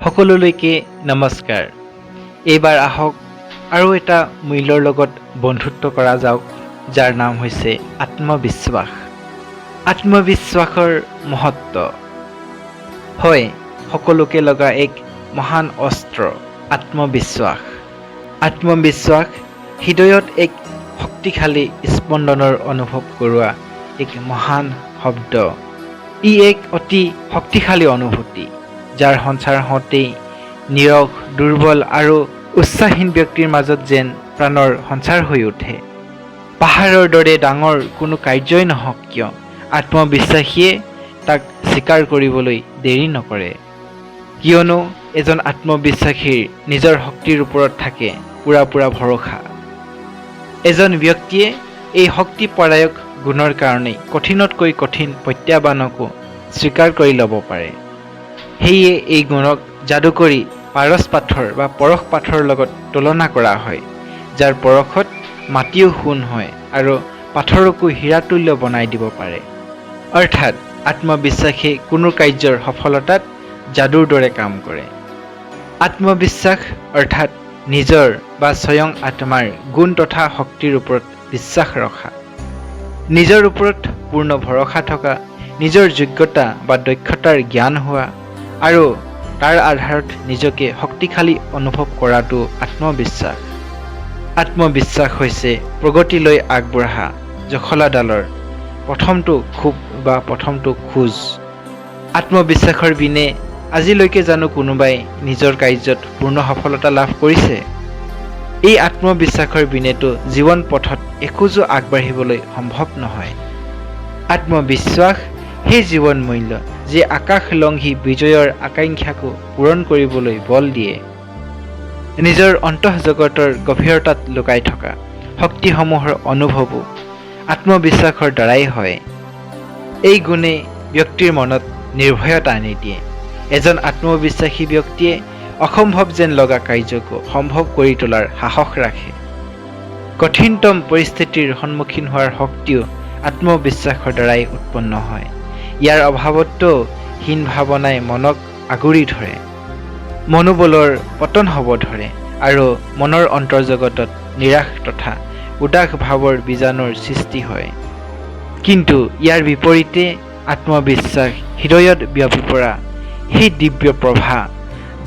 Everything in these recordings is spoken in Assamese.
সকলোলৈকে নমস্কাৰ। এইবাৰ আহক আৰু এটা মূল্যৰ লগত বন্ধুত্ব কৰা যাওক, যাৰ নাম হৈছে আত্মবিশ্বাস। আত্মবিশ্বাসৰ মহত্ব হয় সকলোকে লগা এক মহান অস্ত্ৰ আত্মবিশ্বাস। আত্মবিশ্বাস হৃদয়ত এক শক্তিশালী স্পন্দনৰ অনুভৱ কৰোৱা এক মহান শব্দ। ই এক অতি শক্তিশালী অনুভূতি, যাৰ সঞ্চাৰ হওঁতেই নীৰৱ, দুৰ্বল আৰু উৎসাহীন ব্যক্তিৰ মাজত যেন প্ৰাণৰ সঞ্চাৰ হৈ উঠে। পাহাৰৰ দৰে ডাঙৰ কোনো কাৰ্যই নহওক কিয়, আত্মবিশ্বাসীয়ে তাক স্বীকাৰ কৰিবলৈ দেৰি নকৰে। কিয়নো এজন আত্মবিশ্বাসীৰ নিজৰ শক্তিৰ ওপৰত থাকে পুৰা ভৰসা। এজন ব্যক্তিয়ে এই শক্তিপৰায়ক গুণৰ কাৰণেই কঠিনতকৈ কঠিন প্ৰত্যাহ্বানকো স্বীকাৰ কৰি ল'ব পাৰে। সেয়ে এই গুণক যাদুকৰী পাৰচ পাথৰ বা পৰশ পাথৰৰ লগত তুলনা কৰা হয়, যাৰ পৰশত মাটিও সোণ হয় আৰু পাথৰকো হীৰাতুল্য বনাই দিব পাৰে। অৰ্থাৎ আত্মবিশ্বাসে কোনো কাৰ্যৰ সফলতাত যাদুৰ দৰে কাম কৰে। আত্মবিশ্বাস অৰ্থাৎ নিজৰ বা স্বয়ং আত্মাৰ গুণ তথা শক্তিৰ ওপৰত বিশ্বাস ৰখা, নিজৰ ওপৰত পূৰ্ণ ভৰসা থকা, নিজৰ যোগ্যতা বা দক্ষতাৰ জ্ঞান হোৱা আৰু তাৰ আধাৰত নিজকে শক্তিশালী অনুভৱ কৰাটো আত্মবিশ্বাস। আত্মবিশ্বাস হৈছে প্ৰগতিলৈ আগবঢ়া জখলাডালৰ প্ৰথমটো খোপ বা প্ৰথমটো খোজ। আত্মবিশ্বাসৰ বিনে আজিলৈকে জানো কোনোবাই নিজৰ কাৰ্যত পূৰ্ণ সফলতা লাভ কৰিছে? এই আত্মবিশ্বাসৰ বিনেতো জীৱন পথত এখোজো আগবাঢ়িবলৈ সম্ভৱ নহয়। আত্মবিশ্বাস সেই জীৱন মূল্য যি আকাশলংঘী বিজয়ৰ আকাংক্ষাকো পূৰণ কৰিবলৈ বল দিয়ে। নিজৰ অন্তঃজগতৰ গভীৰতাত লুকাই থকা শক্তিসমূহৰ অনুভৱো আত্মবিশ্বাসৰ দ্বাৰাই হয়। এই গুণে ব্যক্তিৰ মনত নিৰ্ভয়তা আনি দিয়ে। এজন আত্মবিশ্বাসী ব্যক্তিয়ে অসম্ভৱ যেন লগা কাৰ্যকো সম্ভৱ কৰি তোলাৰ সাহস ৰাখে। কঠিনতম পৰিস্থিতিৰ সন্মুখীন হোৱাৰ শক্তিও আত্মবিশ্বাসৰ দ্বাৰাই উৎপন্ন হয়। ইয়াৰ অভাৱতো হীন ভাৱনাই মনক আগুৰি ধৰে, মনোবলৰ পতন হ'ব ধৰে আৰু মনৰ অন্তৰ্জগতত নিৰাশ তথা উদাস ভাৱৰ বীজাণুৰ সৃষ্টি হয়। কিন্তু ইয়াৰ বিপৰীতে আত্মবিশ্বাস হৃদয়ত বিয়পি পৰা সেই দিব্য প্ৰভা,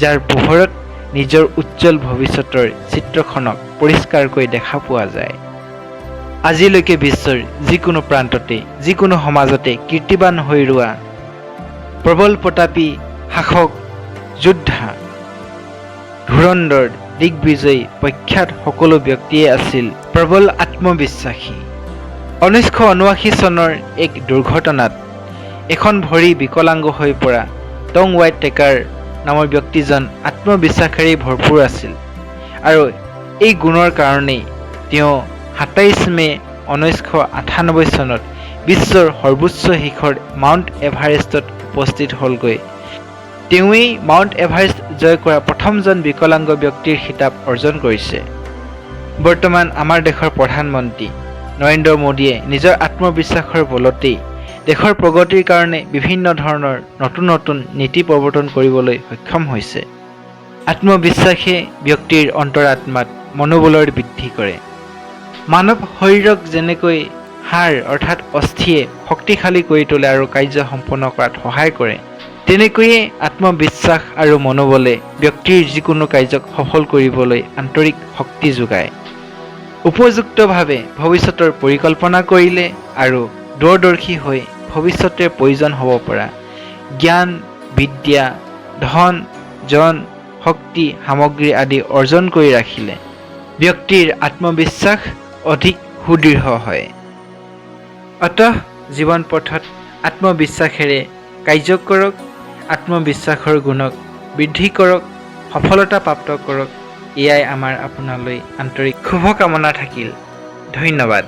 যাৰ পোহৰত নিজৰ উজ্জ্বল ভৱিষ্যতৰ চিত্ৰখনক পৰিষ্কাৰকৈ দেখা পোৱা যায়। আজিলৈকে বিশ্বৰ যিকোনো প্ৰান্ততে, যিকোনো সমাজতে কীৰ্তিবান হৈ ৰোৱা প্ৰবল প্ৰতাপী শাসক, যোদ্ধা, ধুৰন্ধৰ, দিগ্বিজয়ী, প্ৰখ্যাত সকলো ব্যক্তিয়ে আছিল প্ৰবল আত্মবিশ্বাসী। 1979 চনৰ এক দুৰ্ঘটনাত এখন ভৰি বিকলাংগ হৈ পৰা টম হোৱাইট টেকাৰ নামৰ ব্যক্তিজন আত্মবিশ্বাসেৰে ভৰপূৰ আছিল আৰু এই গুণৰ কাৰণেই তেওঁ 27 মে 1998 চনত বিশ্বৰ সৰ্বোচ্চ শিখৰ মাউণ্ট এভাৰেষ্টত উপস্থিত হ'লগৈ। তেওঁৱেই মাউণ্ট এভাৰেষ্ট জয় কৰা প্ৰথমজন বিকলাংগ ব্যক্তিৰ খিতাপ অৰ্জন কৰিছে। বৰ্তমান আমাৰ দেশৰ প্ৰধানমন্ত্ৰী নৰেন্দ্ৰ মোদীয়ে নিজৰ আত্মবিশ্বাসৰ বলতেই দেশৰ প্ৰগতিৰ কাৰণে বিভিন্ন ধৰণৰ নতুন নীতি প্ৰৱৰ্তন কৰিবলৈ সক্ষম হৈছে। আত্মবিশ্বাসে ব্যক্তিৰ অন্তৰাত্মাত মনোবলৰ বৃদ্ধি কৰে। মানৱ শৰীৰক যেনেকৈ হাড় অৰ্থাৎ অস্থিয়ে শক্তিশালী কৰি তোলে আৰু কাৰ্য সম্পন্ন কৰাত সহায় কৰে, তেনেকৈয়ে আত্মবিশ্বাস আৰু মনোবলে ব্যক্তিৰ যিকোনো কাৰ্যক সফল কৰিবলৈ আন্তৰিক শক্তি যোগায়। উপযুক্তভাৱে ভৱিষ্যতৰ পৰিকল্পনা কৰিলে আৰু দূৰদৰ্শী হৈ ভৱিষ্যতে প্ৰয়োজন হ'ব পৰা জ্ঞান, বিদ্যা, ধন, জন, শক্তি, সামগ্ৰী আদি অৰ্জন কৰি ৰাখিলে ব্যক্তিৰ আত্মবিশ্বাস অধিক সুদৃঢ় হয়। অতঃ জীৱন পথত আত্মবিশ্বাসেৰে কাৰ্য কৰক, আত্মবিশ্বাসৰ গুণক বৃদ্ধি কৰক, সফলতা প্ৰাপ্ত কৰক। এয়াই আমাৰ আপোনালৈ আন্তৰিক শুভকামনা থাকিল। ধন্যবাদ।